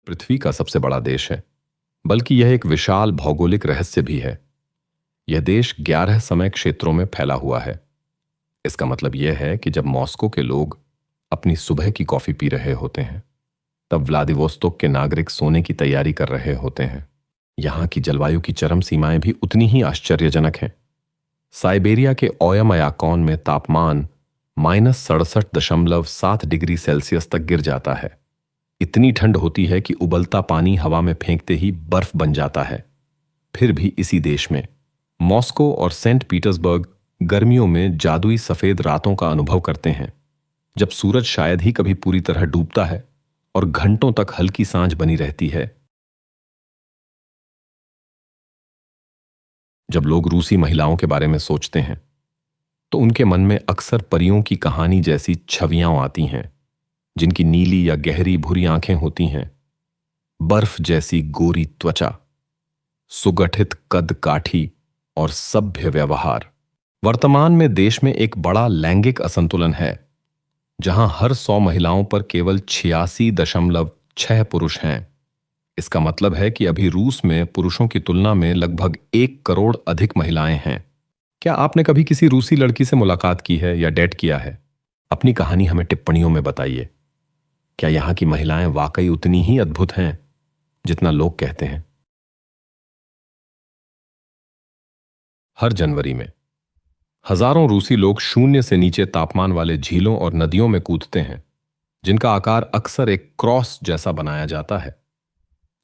पृथ्वी का सबसे बड़ा देश है, बल्कि यह एक विशाल भौगोलिक रहस्य भी है। यह देश 11 समय क्षेत्रों में फैला हुआ है। इसका मतलब यह है कि जब मॉस्को के लोग अपनी सुबह की कॉफी पी रहे होते हैं, तब व्लादिवोस्तोक के नागरिक सोने की तैयारी कर रहे होते हैं। यहाँ की जलवायु की चरम सीमाएं भी उतनी ही आश्चर्यजनक हैं। साइबेरिया के ओयमयाकॉन में तापमान -67.7 डिग्री सेल्सियस तक गिर जाता है। इतनी ठंड होती है कि उबलता पानी हवा में फेंकते ही बर्फ बन जाता है। फिर भी इसी देश में मॉस्को और सेंट पीटर्सबर्ग गर्मियों में जादुई सफेद रातों का अनुभव करते हैं, जब सूरज शायद ही कभी पूरी तरह डूबता है और घंटों तक हल्की सांझ बनी रहती है। जब लोग रूसी महिलाओं के बारे में सोचते हैं, तो उनके मन में अक्सर परियों की कहानी जैसी छवियां आती हैं, जिनकी नीली या गहरी भूरी आंखें होती हैं, बर्फ जैसी गोरी त्वचा, सुगठित कद काठी और सभ्य व्यवहार। वर्तमान में देश में एक बड़ा लैंगिक असंतुलन है, जहां हर 100 महिलाओं पर केवल 86.6 पुरुष हैं। इसका मतलब है कि अभी रूस में पुरुषों की तुलना में लगभग 1 करोड़ अधिक महिलाएं हैं। क्या आपने कभी किसी रूसी लड़की से मुलाकात की है या डेट किया है? अपनी कहानी हमें टिप्पणियों में बताइए। क्या यहाँ की महिलाएं वाकई उतनी ही अद्भुत हैं जितना लोग कहते हैं? हर जनवरी में हजारों रूसी लोग शून्य से नीचे तापमान वाले झीलों और नदियों में कूदते हैं, जिनका आकार अक्सर एक क्रॉस जैसा बनाया जाता है।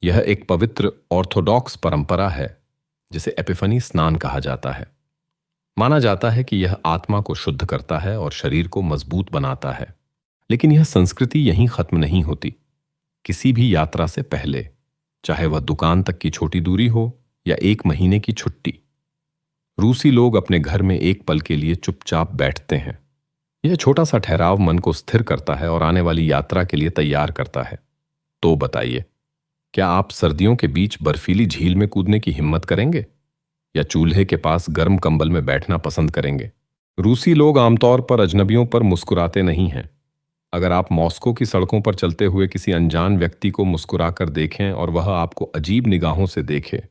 यह एक पवित्र ऑर्थोडॉक्स परंपरा है, जिसे एपिफनी स्नान कहा जाता है। माना जाता है कि यह आत्मा को शुद्ध करता है और शरीर को मजबूत बनाता है। लेकिन यह संस्कृति यहीं खत्म नहीं होती। किसी भी यात्रा से पहले, चाहे वह दुकान तक की छोटी दूरी हो या 1 महीने की छुट्टी, रूसी लोग अपने घर में एक पल के लिए चुपचाप बैठते हैं। यह छोटा सा ठहराव मन को स्थिर करता है और आने वाली यात्रा के लिए तैयार करता है। तो बताइए, क्या आप सर्दियों के बीच बर्फीली झील में कूदने की हिम्मत करेंगे या चूल्हे के पास गर्म कंबल में बैठना पसंद करेंगे? रूसी लोग आमतौर पर अजनबियों पर मुस्कुराते नहीं हैं। अगर आप मॉस्को की सड़कों पर चलते हुए किसी अनजान व्यक्ति को मुस्कुराकर देखें और वह आपको अजीब निगाहों से देखे,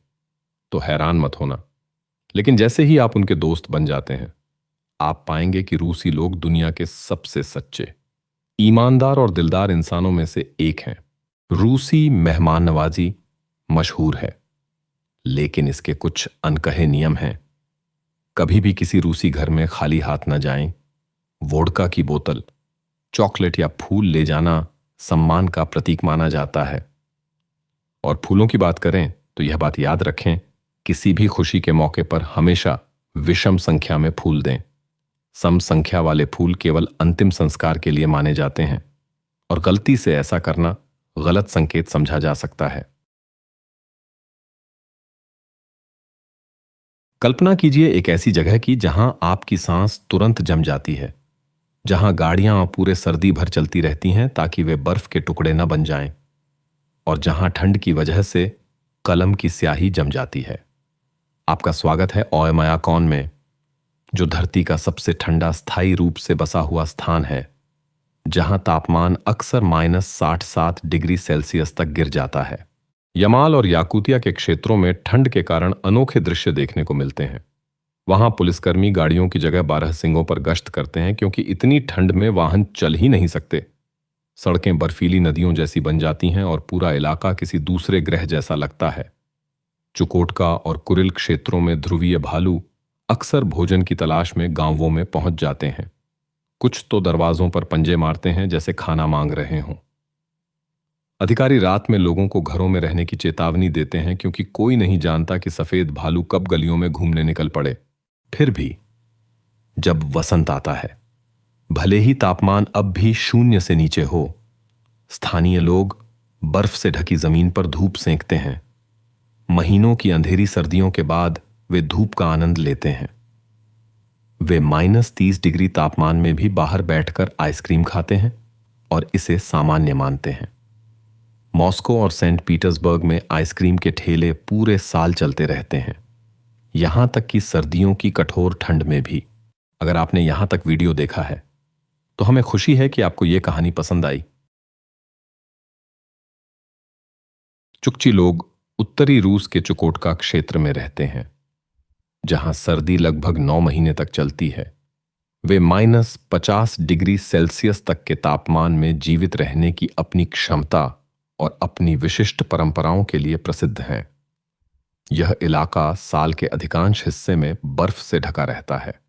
तो हैरान मत होना। लेकिन जैसे ही आप उनके दोस्त बन जाते हैं, आप पाएंगे कि रूसी लोग दुनिया के सबसे सच्चे, ईमानदार और दिलदार इंसानों में से एक हैं। रूसी मेहमान नवाजी मशहूर है, लेकिन इसके कुछ अनकहे नियम हैं। कभी भी किसी रूसी घर में खाली हाथ न जाएं। वोडका की बोतल, चॉकलेट या फूल ले जाना सम्मान का प्रतीक माना जाता है। और फूलों की बात करें तो यह बात याद रखें, किसी भी खुशी के मौके पर हमेशा विषम संख्या में फूल दें। सम संख्या वाले फूल केवल अंतिम संस्कार के लिए माने जाते हैं, और गलती से ऐसा करना गलत संकेत समझा जा सकता है। कल्पना कीजिए एक ऐसी जगह की जहां आपकी सांस तुरंत जम जाती है, जहां गाड़ियां पूरे सर्दी भर चलती रहती हैं ताकि वे बर्फ के टुकड़े न बन जाएं, और जहां ठंड की वजह से कलम की स्याही जम जाती है। आपका स्वागत है ओयमयाकॉन में, जो धरती का सबसे ठंडा स्थायी रूप से बसा हुआ स्थान है, जहां तापमान अक्सर -67 डिग्री सेल्सियस तक गिर जाता है। यमाल और याकुतिया के क्षेत्रों में ठंड के कारण अनोखे दृश्य देखने को मिलते हैं। वहां पुलिसकर्मी गाड़ियों की जगह 12 सिंगों पर गश्त करते हैं, क्योंकि इतनी ठंड में वाहन चल ही नहीं सकते। सड़कें बर्फीली नदियों जैसी बन जाती हैं और पूरा इलाका किसी दूसरे ग्रह जैसा लगता है। चुकोटका और कुरिल क्षेत्रों में ध्रुवीय भालू अक्सर भोजन की तलाश में गांवों में पहुंच जाते हैं। कुछ तो दरवाजों पर पंजे मारते हैं जैसे खाना मांग रहे हों। अधिकारी रात में लोगों को घरों में रहने की चेतावनी देते हैं, क्योंकि कोई नहीं जानता कि सफेद भालू कब गलियों में घूमने निकल पड़े। फिर भी जब वसंत आता है, भले ही तापमान अब भी शून्य से नीचे हो, स्थानीय लोग बर्फ से ढकी जमीन पर धूप सेंकते हैं। महीनों की अंधेरी सर्दियों के बाद वे धूप का आनंद लेते हैं। वे -30 डिग्री तापमान में भी बाहर बैठकर आइसक्रीम खाते हैं और इसे सामान्य मानते हैं। मॉस्को और सेंट पीटर्सबर्ग में आइसक्रीम के ठेले पूरे साल चलते रहते हैं, यहां तक कि सर्दियों की कठोर ठंड में भी। अगर आपने यहां तक वीडियो देखा है, तो हमें खुशी है कि आपको यह कहानी पसंद आई। चुकची लोग उत्तरी रूस के चुकोटका क्षेत्र में रहते हैं, जहां सर्दी लगभग 9 महीने तक चलती है। वे -50 डिग्री सेल्सियस तक के तापमान में जीवित रहने की अपनी क्षमता और अपनी विशिष्ट परंपराओं के लिए प्रसिद्ध हैं। यह इलाका साल के अधिकांश हिस्से में बर्फ से ढका रहता है,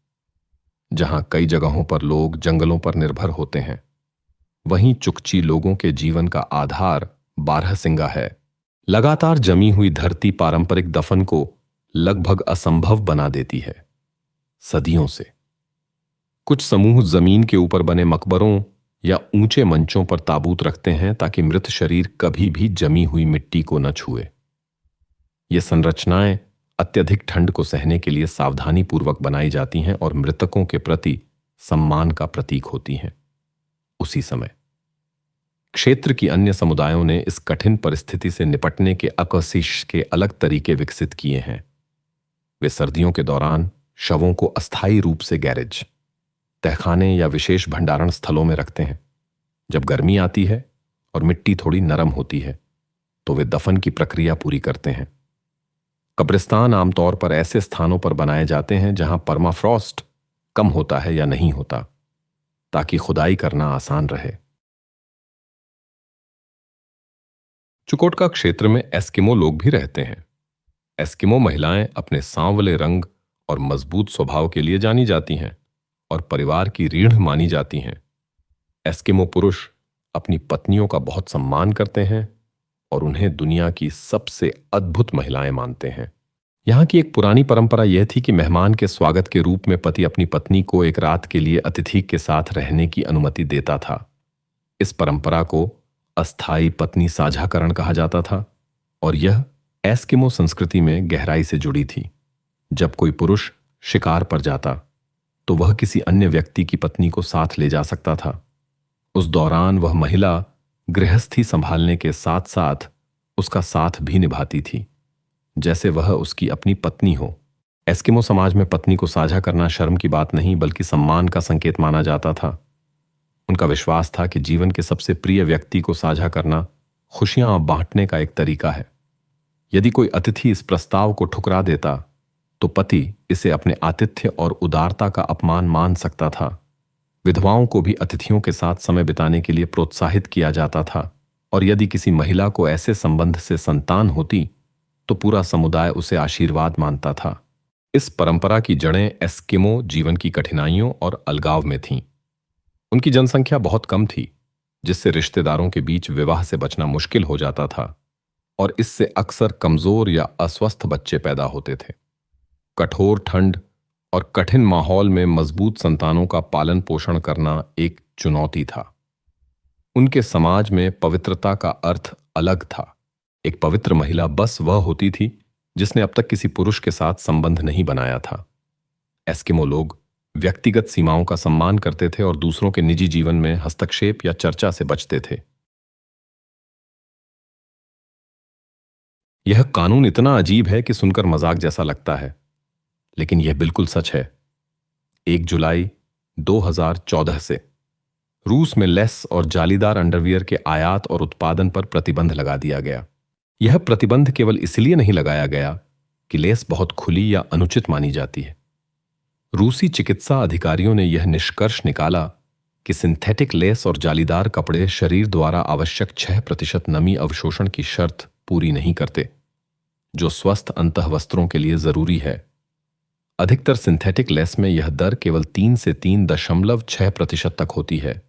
जहां कई जगहों पर लोग जंगलों पर निर्भर होते हैं। वहीं चुकची लोगों के जीवन का आधार बारहसिंगा है। लगातार जमी हुई धरती पारंपरिक दफन को लगभग असंभव बना देती है। सदियों से कुछ समूह जमीन के ऊपर बने मकबरों या ऊंचे मंचों पर ताबूत रखते हैं ताकि मृत शरीर कभी भी जमी हुई मिट्टी को न छुए। ये संरचनाएं अत्यधिक ठंड को सहने के लिए सावधानी पूर्वक बनाई जाती हैं और मृतकों के प्रति सम्मान का प्रतीक होती हैं। उसी समय क्षेत्र की अन्य समुदायों ने इस कठिन परिस्थिति से निपटने के अकशिश के अलग तरीके विकसित किए हैं। वे सर्दियों के दौरान शवों को अस्थायी रूप से गैरेज, तहखाने या विशेष भंडारण स्थलों में रखते हैं। जब गर्मी आती है और मिट्टी थोड़ी नरम होती है तो वे दफन की प्रक्रिया पूरी करते हैं। कब्रिस्तान आमतौर पर ऐसे स्थानों पर बनाए जाते हैं जहां परमाफ्रॉस्ट कम होता है या नहीं होता, ताकि खुदाई करना आसान रहे। चुकोटका क्षेत्र में एस्किमो लोग भी रहते हैं। एस्किमो महिलाएं अपने सांवले रंग और मजबूत स्वभाव के लिए जानी जाती हैं और परिवार की रीढ़ मानी जाती हैं। एस्किमो पुरुष अपनी पत्नियों का बहुत सम्मान करते हैं और उन्हें दुनिया की सबसे अद्भुत महिलाएं मानते हैं। यहाँ की एक पुरानी परंपरा यह थी कि मेहमान के स्वागत के रूप में पति अपनी पत्नी को एक रात के लिए अतिथि के साथ रहने की अनुमति देता था। इस परंपरा को अस्थायी पत्नी साझाकरण कहा जाता था और यह एस्किमो संस्कृति में गहराई से जुड़ी थी। जब कोई पुरुष शिकार पर जाता तो वह किसी अन्य व्यक्ति की पत्नी को साथ ले जा सकता था। उस दौरान वह महिला गृहस्थी संभालने के साथ साथ उसका साथ भी निभाती थी, जैसे वह उसकी अपनी पत्नी हो। एस्किमो समाज में पत्नी को साझा करना शर्म की बात नहीं बल्कि सम्मान का संकेत माना जाता था। उनका विश्वास था कि जीवन के सबसे प्रिय व्यक्ति को साझा करना खुशियां बांटने का एक तरीका है। यदि कोई अतिथि इस प्रस्ताव को ठुकरा देता तो पति इसे अपने आतिथ्य और उदारता का अपमान मान सकता था। विधवाओं को भी अतिथियों के साथ समय बिताने के लिए प्रोत्साहित किया जाता था और यदि किसी महिला को ऐसे संबंध से संतान होती तो पूरा समुदाय उसे आशीर्वाद मानता था। इस परंपरा की जड़ें एस्किमो जीवन की कठिनाइयों और अलगाव में थीं। उनकी जनसंख्या बहुत कम थी, जिससे रिश्तेदारों के बीच विवाह से बचना मुश्किल हो जाता था और इससे अक्सर कमजोर या अस्वस्थ बच्चे पैदा होते थे। कठोर ठंड और कठिन माहौल में मजबूत संतानों का पालन पोषण करना एक चुनौती था। उनके समाज में पवित्रता का अर्थ अलग था। एक पवित्र महिला बस वह होती थी जिसने अब तक किसी पुरुष के साथ संबंध नहीं बनाया था। एस्किमो लोग व्यक्तिगत सीमाओं का सम्मान करते थे और दूसरों के निजी जीवन में हस्तक्षेप या चर्चा से बचते थे। यह कानून इतना अजीब है कि सुनकर मजाक जैसा लगता है, लेकिन यह बिल्कुल सच है। 1 जुलाई 2014 से रूस में लेस और जालीदार अंडरवियर के आयात और उत्पादन पर प्रतिबंध लगा दिया गया। यह प्रतिबंध केवल इसलिए नहीं लगाया गया कि लेस बहुत खुली या अनुचित मानी जाती है। रूसी चिकित्सा अधिकारियों ने यह निष्कर्ष निकाला कि सिंथेटिक लेस और जालीदार कपड़े शरीर द्वारा आवश्यक 6% नमी अवशोषण की शर्त पूरी नहीं करते, जो स्वस्थ अंतःवस्त्रों के लिए जरूरी है। अधिकतर सिंथेटिक लेस में यह दर केवल 3 से 3.6% तक होती है,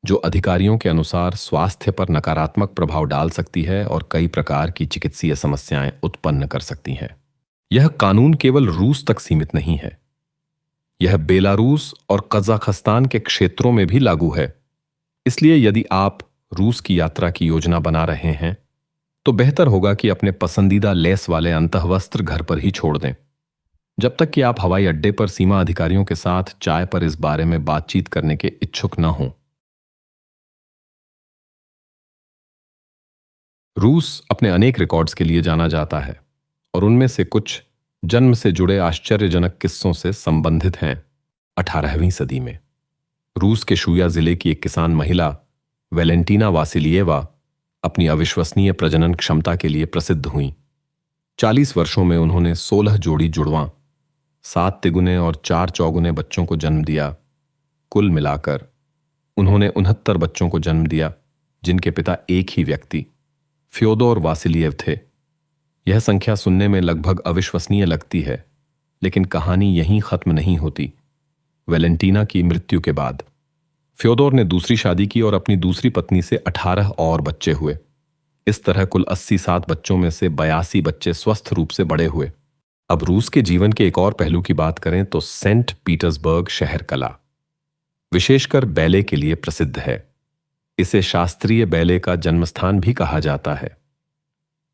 जो अधिकारियों के अनुसार स्वास्थ्य पर नकारात्मक प्रभाव डाल सकती है और कई प्रकार की चिकित्सीय समस्याएं उत्पन्न कर सकती हैं। यह कानून केवल रूस तक सीमित नहीं है, यह बेलारूस और कजाखस्तान के क्षेत्रों में भी लागू है। इसलिए यदि आप रूस की यात्रा की योजना बना रहे हैं तो बेहतर होगा कि अपने पसंदीदा लेस वाले अंतःवस्त्र घर पर ही छोड़ दें, जब तक कि आप हवाई अड्डे पर सीमा अधिकारियों के साथ चाय पर इस बारे में बातचीत करने के इच्छुक न हों। रूस अपने अनेक रिकॉर्ड्स के लिए जाना जाता है और उनमें से कुछ जन्म से जुड़े आश्चर्यजनक किस्सों से संबंधित हैं। 18वीं सदी में रूस के शूया जिले की एक किसान महिला वेलेंटीना वासिलिएवा अपनी अविश्वसनीय प्रजनन क्षमता के लिए प्रसिद्ध हुईं। 40 वर्षों में उन्होंने 16 जोड़ी जुड़वां, 7 तिगुने और 4 चौगुने बच्चों को जन्म दिया। कुल मिलाकर उन्होंने 69 बच्चों को जन्म दिया, जिनके पिता एक ही व्यक्ति फ्योदोर वासिलिएव थे। यह संख्या सुनने में लगभग अविश्वसनीय लगती है, लेकिन कहानी यहीं खत्म नहीं होती। वैलेंटीना की मृत्यु के बाद फ्योदोर ने दूसरी शादी की और अपनी दूसरी पत्नी से 18 और बच्चे हुए। इस तरह कुल 87 बच्चों में से 82 बच्चे स्वस्थ रूप से बड़े हुए। अब रूस के जीवन के एक और पहलू की बात करें तो सेंट पीटर्सबर्ग शहर कला, विशेषकर बैले के लिए प्रसिद्ध है। इसे शास्त्रीय बैले का जन्मस्थान भी कहा जाता है।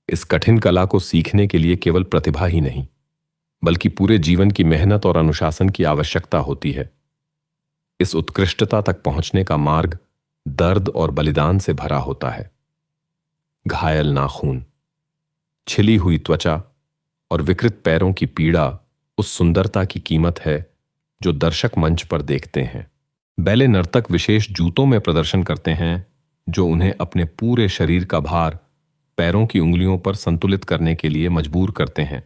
इस कठिन कला को सीखने के लिए केवल प्रतिभा ही नहीं, बल्कि पूरे जीवन की मेहनत और अनुशासन की आवश्यकता होती है। इस उत्कृष्टता तक पहुंचने का मार्ग दर्द और बलिदान से भरा होता है। घायल नाखून, छिली हुई त्वचा और विकृत पैरों की पीड़ा उस सुंदरता की कीमत है जो दर्शक मंच पर देखते हैं। बैले नर्तक विशेष जूतों में प्रदर्शन करते हैं जो उन्हें अपने पूरे शरीर का भार पैरों की उंगलियों पर संतुलित करने के लिए मजबूर करते हैं।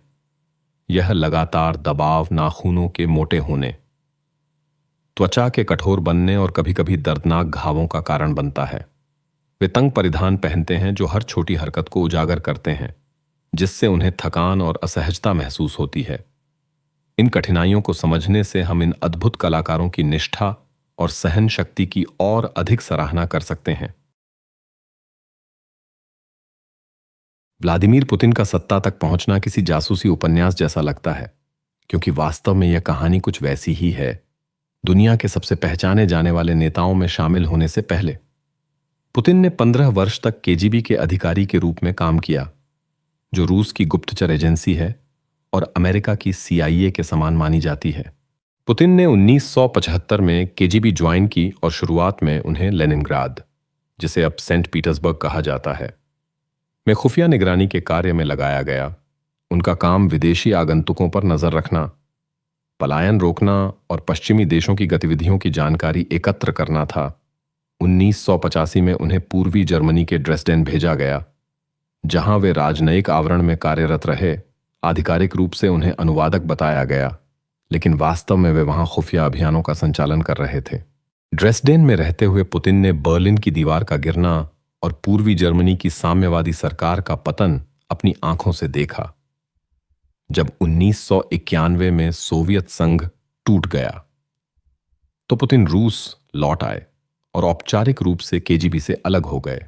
यह लगातार दबाव, नाखूनों के मोटे होने, त्वचा के कठोर बनने और कभी-कभी दर्दनाक घावों का कारण बनता है। वे तंग परिधान पहनते हैं जो हर छोटी हरकत को उजागर करते हैं, जिससे उन्हें थकान और असहजता महसूस होती है। इन कठिनाइयों को समझने से हम इन अद्भुत कलाकारों की निष्ठा और सहन शक्ति की और अधिक सराहना कर सकते हैं। व्लादिमीर पुतिन का सत्ता तक पहुंचना किसी जासूसी उपन्यास जैसा लगता है, क्योंकि वास्तव में यह कहानी कुछ वैसी ही है। दुनिया के सबसे पहचाने जाने वाले नेताओं में शामिल होने से पहले पुतिन ने 15 वर्ष तक केजीबी के अधिकारी के रूप में काम किया, जो रूस की गुप्तचर एजेंसी है और अमेरिका की सीआईए के समान मानी जाती है। पुतिन ने 1975 में केजीबी ज्वाइन की और शुरुआत में उन्हें लेनिनग्राद, जिसे अब सेंट पीटर्सबर्ग कहा जाता है, में खुफिया निगरानी के कार्य में लगाया गया। उनका काम विदेशी आगंतुकों पर नजर रखना, पलायन रोकना और पश्चिमी देशों की गतिविधियों की जानकारी एकत्र करना था। 1985 में उन्हें पूर्वी जर्मनी के ड्रेसडेन भेजा गया, जहां वे राजनयिक आवरण में कार्यरत रहे। आधिकारिक रूप से उन्हें अनुवादक बताया गया, लेकिन वास्तव में वे वहां खुफिया अभियानों का संचालन कर रहे थे। ड्रेसडेन में रहते हुए पुतिन ने बर्लिन की दीवार का गिरना और पूर्वी जर्मनी की साम्यवादी सरकार का पतन अपनी आंखों से देखा। जब 1991 में सोवियत संघ टूट गया, तो पुतिन रूस लौट आए और औपचारिक रूप से केजीबी से अलग हो गए।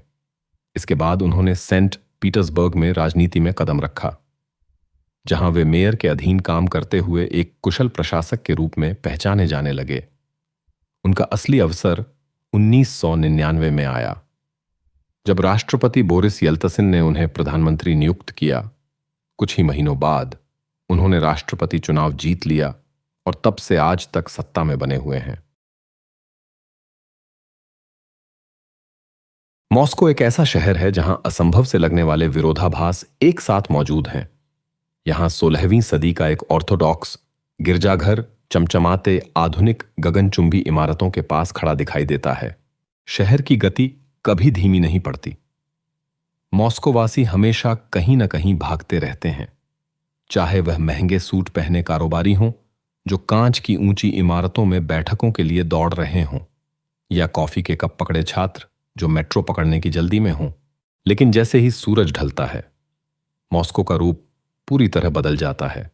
इसके बाद उन्होंने सेंट पीटर्सबर्ग में राजनीति में कदम रखा, जहां वे मेयर के अधीन काम करते हुए एक कुशल प्रशासक के रूप में पहचाने जाने लगे। उनका असली अवसर 1999 में आया, जब राष्ट्रपति बोरिस येल्तसिन ने उन्हें प्रधानमंत्री नियुक्त किया। कुछ ही महीनों बाद उन्होंने राष्ट्रपति चुनाव जीत लिया और तब से आज तक सत्ता में बने हुए हैं। मॉस्को एक ऐसा शहर है जहां असंभव से लगने वाले विरोधाभास एक साथ मौजूद हैं। यहां 16वीं सदी का एक ऑर्थोडॉक्स गिरजाघर चमचमाते आधुनिक गगनचुंबी इमारतों के पास खड़ा दिखाई देता है। शहर की गति कभी धीमी नहीं पड़ती। मॉस्कोवासी हमेशा कहीं न कहीं भागते रहते हैं, चाहे वह महंगे सूट पहने कारोबारी हों जो कांच की ऊंची इमारतों में बैठकों के लिए दौड़ रहे हों, या कॉफी के कप पकड़े छात्र जो मेट्रो पकड़ने की जल्दी में हों। लेकिन जैसे ही सूरज ढलता है, मॉस्को का रूप पूरी तरह बदल जाता है।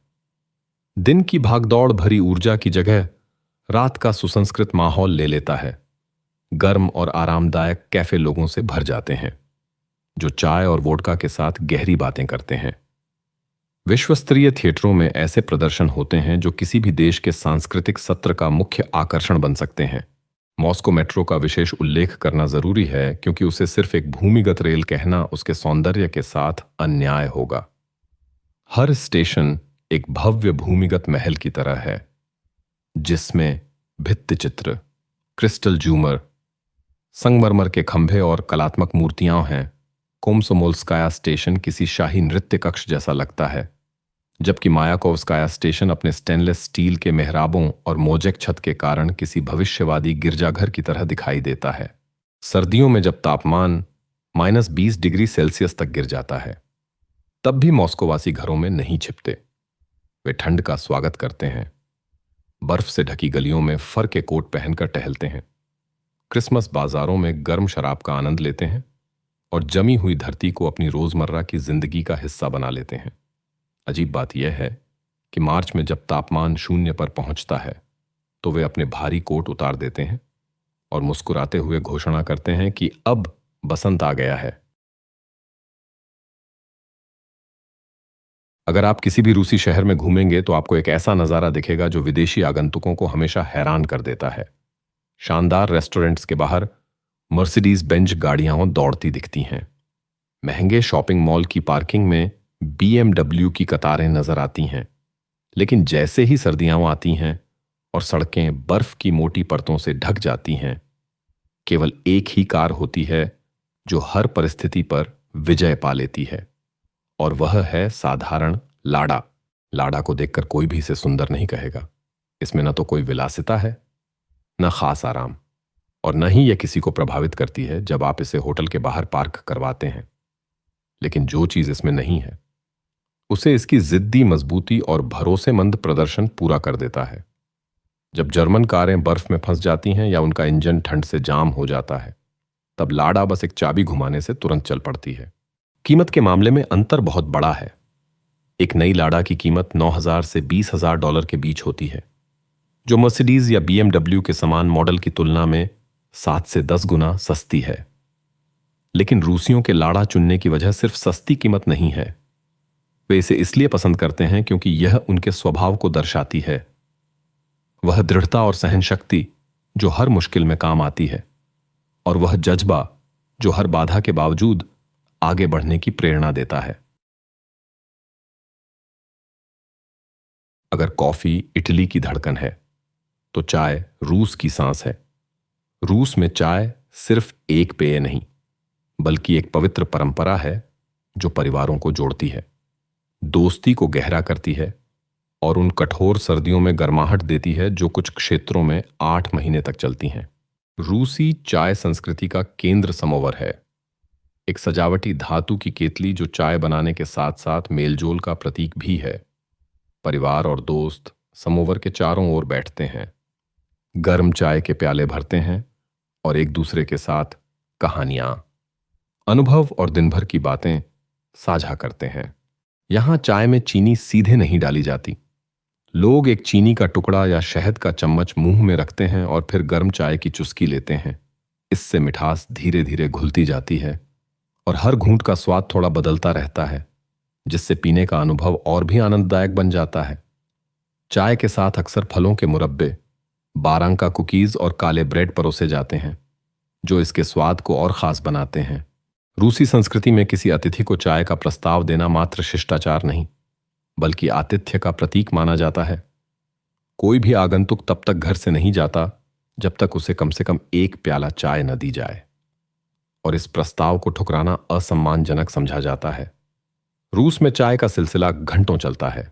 दिन की भागदौड़ भरी ऊर्जा की जगह रात का सुसंस्कृत माहौल ले लेता है। गर्म और आरामदायक कैफे लोगों से भर जाते हैं, जो चाय और वोडका के साथ गहरी बातें करते हैं। विश्वस्तरीय थिएटरों में ऐसे प्रदर्शन होते हैं जो किसी भी देश के सांस्कृतिक सत्र का मुख्य आकर्षण बन सकते हैं। मॉस्को मेट्रो का विशेष उल्लेख करना जरूरी है, क्योंकि उसे सिर्फ एक भूमिगत रेल कहना उसके सौंदर्य के साथ अन्याय होगा। हर स्टेशन एक भव्य भूमिगत महल की तरह है, जिसमें भित्ति चित्र, क्रिस्टल जूमर, संगमरमर के खंभे और कलात्मक मूर्तियां हैं। कोमसोमोल्स्काया स्टेशन किसी शाही नृत्य कक्ष जैसा लगता है, जबकि मायाकोव्स्काया स्टेशन अपने स्टेनलेस स्टील के मेहराबों और मोजेक छत के कारण किसी भविष्यवादी गिरजाघर की तरह दिखाई देता है। सर्दियों में जब तापमान -20 डिग्री सेल्सियस तक गिर जाता है। तब भी मॉस्कोवासी घरों में नहीं छिपते। वे ठंड का स्वागत करते हैं, बर्फ से ढकी गलियों में फर के कोट पहनकर टहलते हैं, क्रिसमस बाजारों में गर्म शराब का आनंद लेते हैं और जमी हुई धरती को अपनी रोजमर्रा की जिंदगी का हिस्सा बना लेते हैं। अजीब बात यह है कि मार्च में जब तापमान 0 पर पहुंचता है तो वे अपने भारी कोट उतार देते हैं और मुस्कुराते हुए घोषणा करते हैं कि अब बसंत आ गया है। अगर आप किसी भी रूसी शहर में घूमेंगे तो आपको एक ऐसा नजारा दिखेगा जो विदेशी आगंतुकों को हमेशा हैरान कर देता है। शानदार रेस्टोरेंट्स के बाहर मर्सिडीज बेंज गाड़ियां दौड़ती दिखती हैं। महंगे शॉपिंग मॉल की पार्किंग में BMW की कतारें नजर आती हैं। लेकिन जैसे ही सर्दियां आती हैं और सड़कें बर्फ की मोटी परतों से ढक जाती हैं, केवल एक ही कार होती है जो हर परिस्थिति पर विजय पा लेती है, और वह है साधारण लाडा। लाडा को देखकर कोई भी इसे सुंदर नहीं कहेगा। इसमें न तो कोई विलासिता है, न खास आराम, और न ही यह किसी को प्रभावित करती है जब आप इसे होटल के बाहर पार्क करवाते हैं। लेकिन जो चीज इसमें नहीं है उसे इसकी जिद्दी मजबूती और भरोसेमंद प्रदर्शन पूरा कर देता है। जब जर्मन कारें बर्फ में फंस जाती हैं या उनका इंजन ठंड से जाम हो जाता है, तब लाडा बस एक चाबी घुमाने से तुरंत चल पड़ती है। कीमत के मामले में अंतर बहुत बड़ा है। एक नई लाडा की कीमत $9,000 से $20,000 के बीच होती है, जो मर्सिडीज या BMW के समान मॉडल की तुलना में 7 से 10 गुना सस्ती है। लेकिन रूसियों के लाड़ा चुनने की वजह सिर्फ सस्ती कीमत नहीं है। वे इसे इसलिए पसंद करते हैं क्योंकि यह उनके स्वभाव को दर्शाती है। वह दृढ़ता और सहन शक्ति जो हर मुश्किल में काम आती है, और वह जज्बा जो हर बाधा के बावजूद आगे बढ़ने की प्रेरणा देता है। अगर कॉफी इटली की धड़कन है तो चाय रूस की सांस है। रूस में चाय सिर्फ एक पेय नहीं, बल्कि एक पवित्र परंपरा है जो परिवारों को जोड़ती है, दोस्ती को गहरा करती है और उन कठोर सर्दियों में गर्माहट देती है जो कुछ क्षेत्रों में 8 महीने तक चलती हैं। रूसी चाय संस्कृति का केंद्र समोवर है, एक सजावटी धातु की केतली जो चाय बनाने के साथ साथ मेलजोल का प्रतीक भी है। परिवार और दोस्त समोवर के चारों ओर बैठते हैं, गर्म चाय के प्याले भरते हैं और एक दूसरे के साथ कहानियां, अनुभव और दिन भर की बातें साझा करते हैं। यहां चाय में चीनी सीधे नहीं डाली जाती। लोग एक चीनी का टुकड़ा या शहद का चम्मच मुंह में रखते हैं और फिर गर्म चाय की चुस्की लेते हैं। इससे मिठास धीरे धीरे घुलती जाती है और हर घूंट का स्वाद थोड़ा बदलता रहता है, जिससे पीने का अनुभव और भी आनंददायक बन जाता है। चाय के साथ अक्सर फलों के मुरब्बे, बारांका कुकीज और काले ब्रेड परोसे जाते हैं, जो इसके स्वाद को और खास बनाते हैं। रूसी संस्कृति में किसी अतिथि को चाय का प्रस्ताव देना मात्र शिष्टाचार नहीं, बल्कि आतिथ्य का प्रतीक माना जाता है। कोई भी आगंतुक तब तक घर से नहीं जाता जब तक उसे कम से कम एक प्याला चाय न दी जाए, और इस प्रस्ताव को ठुकराना असम्मानजनक समझा जाता है। रूस में चाय का सिलसिला घंटों चलता है,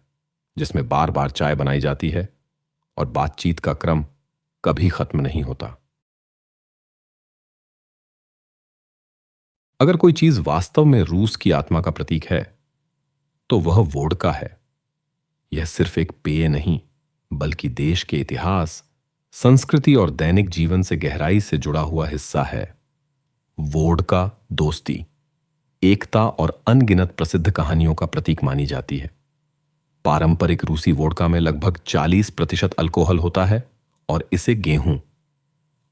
जिसमें बार बार चाय बनाई जाती है और बातचीत का क्रम कभी खत्म नहीं होता। अगर कोई चीज वास्तव में रूस की आत्मा का प्रतीक है तो वह वोडका है। यह सिर्फ एक पेय नहीं, बल्कि देश के इतिहास, संस्कृति और दैनिक जीवन से गहराई से जुड़ा हुआ हिस्सा है। वोडका दोस्ती, एकता और अनगिनत प्रसिद्ध कहानियों का प्रतीक मानी जाती है। पारंपरिक रूसी वोडका में लगभग 40% अल्कोहल होता है और इसे गेहूं,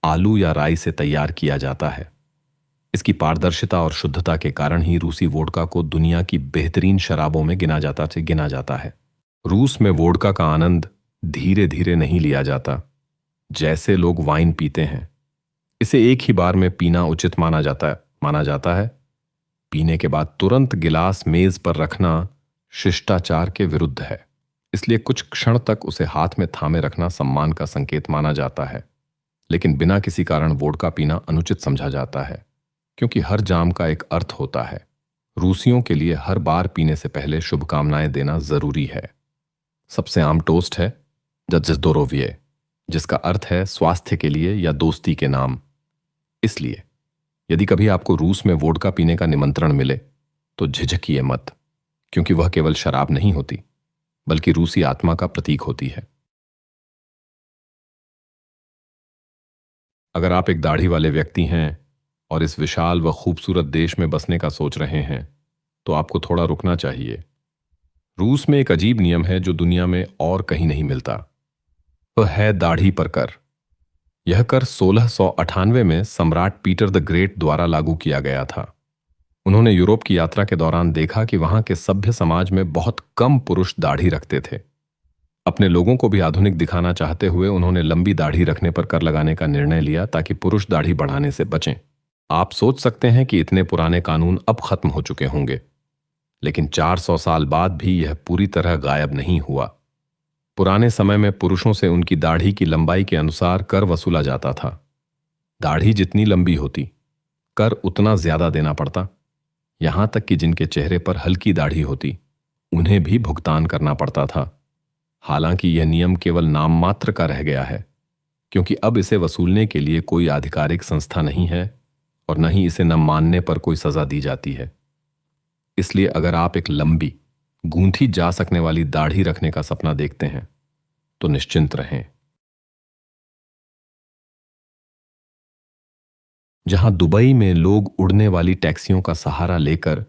आलू या राई से तैयार किया जाता है। इसकी पारदर्शिता और शुद्धता के कारण ही रूसी वोडका को दुनिया की बेहतरीन शराबों में गिना जाता है। रूस में वोडका का आनंद धीरे धीरे नहीं लिया जाता, जैसे लोग वाइन पीते हैं। इसे एक ही बार में पीना उचित माना जाता है। पीने के बाद तुरंत गिलास मेज पर रखना शिष्टाचार के विरुद्ध है, इसलिए कुछ क्षण तक उसे हाथ में थामे रखना सम्मान का संकेत माना जाता है। लेकिन बिना किसी कारण वोडका पीना अनुचित समझा जाता है, क्योंकि हर जाम का एक अर्थ होता है। रूसियों के लिए हर बार पीने से पहले शुभकामनाएं देना जरूरी है। सबसे आम टोस्ट है जिसका अर्थ है स्वास्थ्य के लिए या दोस्ती के नाम। इसलिए यदि कभी आपको रूस में वोडका पीने का निमंत्रण मिले तो झिझकिए मत, क्योंकि वह केवल शराब नहीं होती बल्कि रूसी आत्मा का प्रतीक होती है। अगर आप एक दाढ़ी वाले व्यक्ति हैं और इस विशाल व खूबसूरत देश में बसने का सोच रहे हैं तो आपको थोड़ा रुकना चाहिए। रूस में एक अजीब नियम है जो दुनिया में और कहीं नहीं मिलता। वह है दाढ़ी पर कर। यह कर 1698 में सम्राट पीटर द ग्रेट द्वारा लागू किया गया था। उन्होंने यूरोप की यात्रा के दौरान देखा कि वहां के सभ्य समाज में बहुत कम पुरुष दाढ़ी रखते थे। अपने लोगों को भी आधुनिक दिखाना चाहते हुए उन्होंने लंबी दाढ़ी रखने पर कर लगाने का निर्णय लिया ताकि पुरुष दाढ़ी बढ़ाने से बचें। आप सोच सकते हैं कि इतने पुराने कानून अब खत्म हो चुके होंगे, लेकिन 400 साल बाद भी यह पूरी तरह गायब नहीं हुआ। पुराने समय में पुरुषों से उनकी दाढ़ी की लंबाई के अनुसार कर वसूला जाता था। दाढ़ी जितनी लंबी होती, कर उतना ज्यादा देना पड़ता। यहां तक कि जिनके चेहरे पर हल्की दाढ़ी होती, उन्हें भी भुगतान करना पड़ता था। हालांकि यह नियम केवल नाम मात्र का रह गया है, क्योंकि अब इसे वसूलने के लिए कोई आधिकारिक संस्था नहीं है और न ही इसे न मानने पर कोई सजा दी जाती है। इसलिए अगर आप एक लंबी, गूंथी जा सकने वाली दाढ़ी रखने का सपना देखते हैं तो निश्चिंत रहें। जहां दुबई में लोग उड़ने वाली टैक्सियों का सहारा लेकर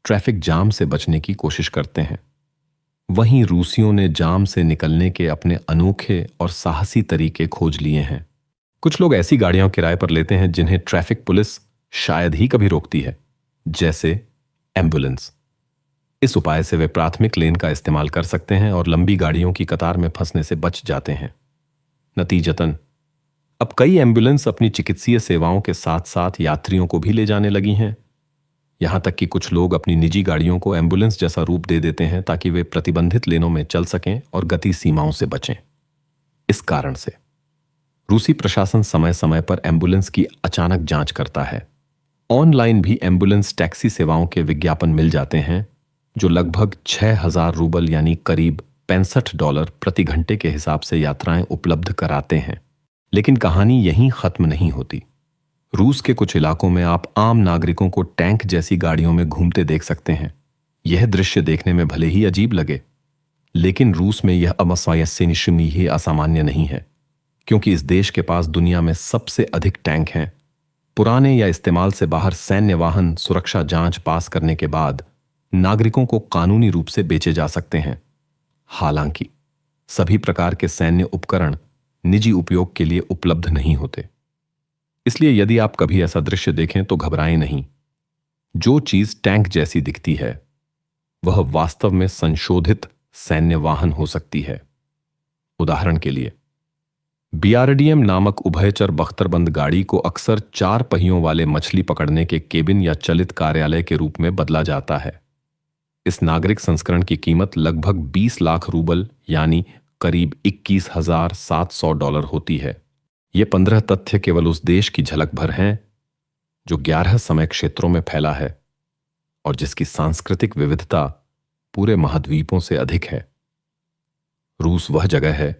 ट्रैफिक जाम से बचने की कोशिश करते हैं, वहीं रूसियों ने जाम से निकलने के अपने अनोखे और साहसी तरीके खोज लिए हैं। कुछ लोग ऐसी गाड़ियां किराए पर लेते हैं जिन्हें ट्रैफिक पुलिस शायद ही कभी रोकती है, जैसे एम्बुलेंस। इस उपाय से वे प्राथमिक लेन का इस्तेमाल कर सकते हैं और लंबी गाड़ियों की कतार में फंसने से बच जाते हैं। नतीजतन अब कई एम्बुलेंस अपनी चिकित्सीय सेवाओं के साथ साथ यात्रियों को भी ले जाने लगी हैं। यहां तक कि कुछ लोग अपनी निजी गाड़ियों को एम्बुलेंस जैसा रूप दे देते हैं ताकि वे प्रतिबंधित लेनों में चल सकें और गति सीमाओं से बचें। इस कारण से रूसी प्रशासन समय समय पर एम्बुलेंस की अचानक जांच करता है। ऑनलाइन भी एम्बुलेंस टैक्सी सेवाओं के विज्ञापन मिल जाते हैं जो लगभग 6000 रूबल यानी करीब $65 प्रति घंटे के हिसाब से यात्राएं उपलब्ध कराते हैं। लेकिन कहानी यहीं खत्म नहीं होती। रूस के कुछ इलाकों में आप आम नागरिकों को टैंक जैसी गाड़ियों में घूमते देख सकते हैं। यह दृश्य देखने में भले ही अजीब लगे, लेकिन रूस में यह अमस्वायस्सेनिश्मी ही असामान्य नहीं है, क्योंकि इस देश के पास दुनिया में सबसे अधिक टैंक हैं। पुराने या इस्तेमाल से बाहर सैन्य वाहन सुरक्षा जांच पास करने के बाद नागरिकों को कानूनी रूप से बेचे जा सकते हैं। हालांकि सभी प्रकार के सैन्य उपकरण निजी उपयोग के लिए उपलब्ध नहीं होते। इसलिए यदि आप कभी ऐसा दृश्य देखें तो घबराएं नहीं। जो चीज टैंक जैसी दिखती है वह वास्तव में संशोधित सैन्य वाहन हो सकती है। उदाहरण के लिए बीआरडीएम नामक उभयचर बख्तरबंद गाड़ी को अक्सर 4 पहियों वाले मछली पकड़ने के केबिन या चलित कार्यालय के रूप में बदला जाता है। इस नागरिक संस्करण की कीमत लगभग 20 लाख रूबल यानी करीब $21,700 होती है। ये 15 तथ्य केवल उस देश की झलक भर हैं जो 11 समय क्षेत्रों में फैला है और जिसकी सांस्कृतिक विविधता पूरे महाद्वीपों से अधिक है। रूस वह जगह है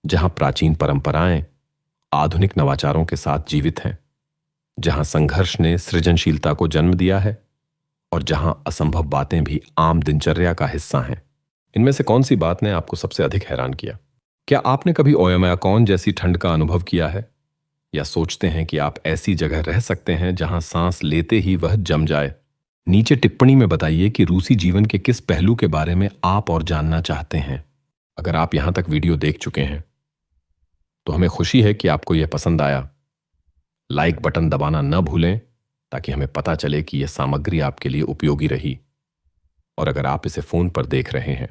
जहां प्राचीन परंपराएं आधुनिक नवाचारों के साथ जीवित हैं, जहां संघर्ष ने सृजनशीलता को जन्म दिया है और जहां असंभव बातें भी आम दिनचर्या का हिस्सा हैं। इनमें से कौन सी बात ने आपको सबसे अधिक हैरान किया? क्या आपने कभी ओयमयाकॉन जैसी ठंड का अनुभव किया है, या सोचते हैं कि आप ऐसी जगह रह सकते हैं जहां सांस लेते ही वह जम जाए? नीचे टिप्पणी में बताइए कि रूसी जीवन के किस पहलू के बारे में आप और जानना चाहते हैं। अगर आप यहां तक वीडियो देख चुके हैं तो हमें खुशी है कि आपको यह पसंद आया। लाइक बटन दबाना न भूलें ताकि हमें पता चले कि यह सामग्री आपके लिए उपयोगी रही। और अगर आप इसे फोन पर देख रहे हैं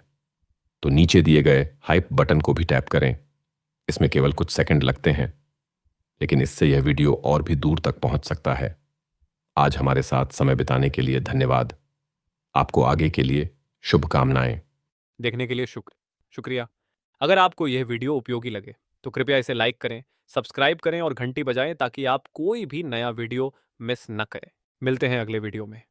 तो नीचे दिए गए हाइप बटन को भी टैप करें। इसमें केवल कुछ सेकंड लगते हैं, लेकिन इससे यह वीडियो और भी दूर तक पहुंच सकता है। आज हमारे साथ समय बिताने के लिए धन्यवाद। आपको आगे के लिए शुभकामनाएं। देखने के लिए शुक्रिया। अगर आपको यह वीडियो उपयोगी लगे तो कृपया इसे लाइक करें, सब्सक्राइब करें और घंटी बजाएं ताकि आप कोई भी नया वीडियो मिस न करें। मिलते हैं अगले वीडियो में।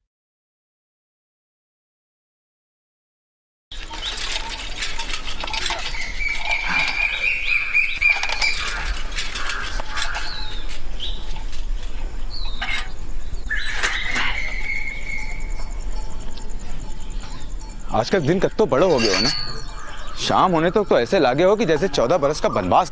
आज का दिन कत्तो बड़ो हो गयो हो ना। शाम होने तक तो ऐसे लागे हो कि जैसे 14 बरस का वनवास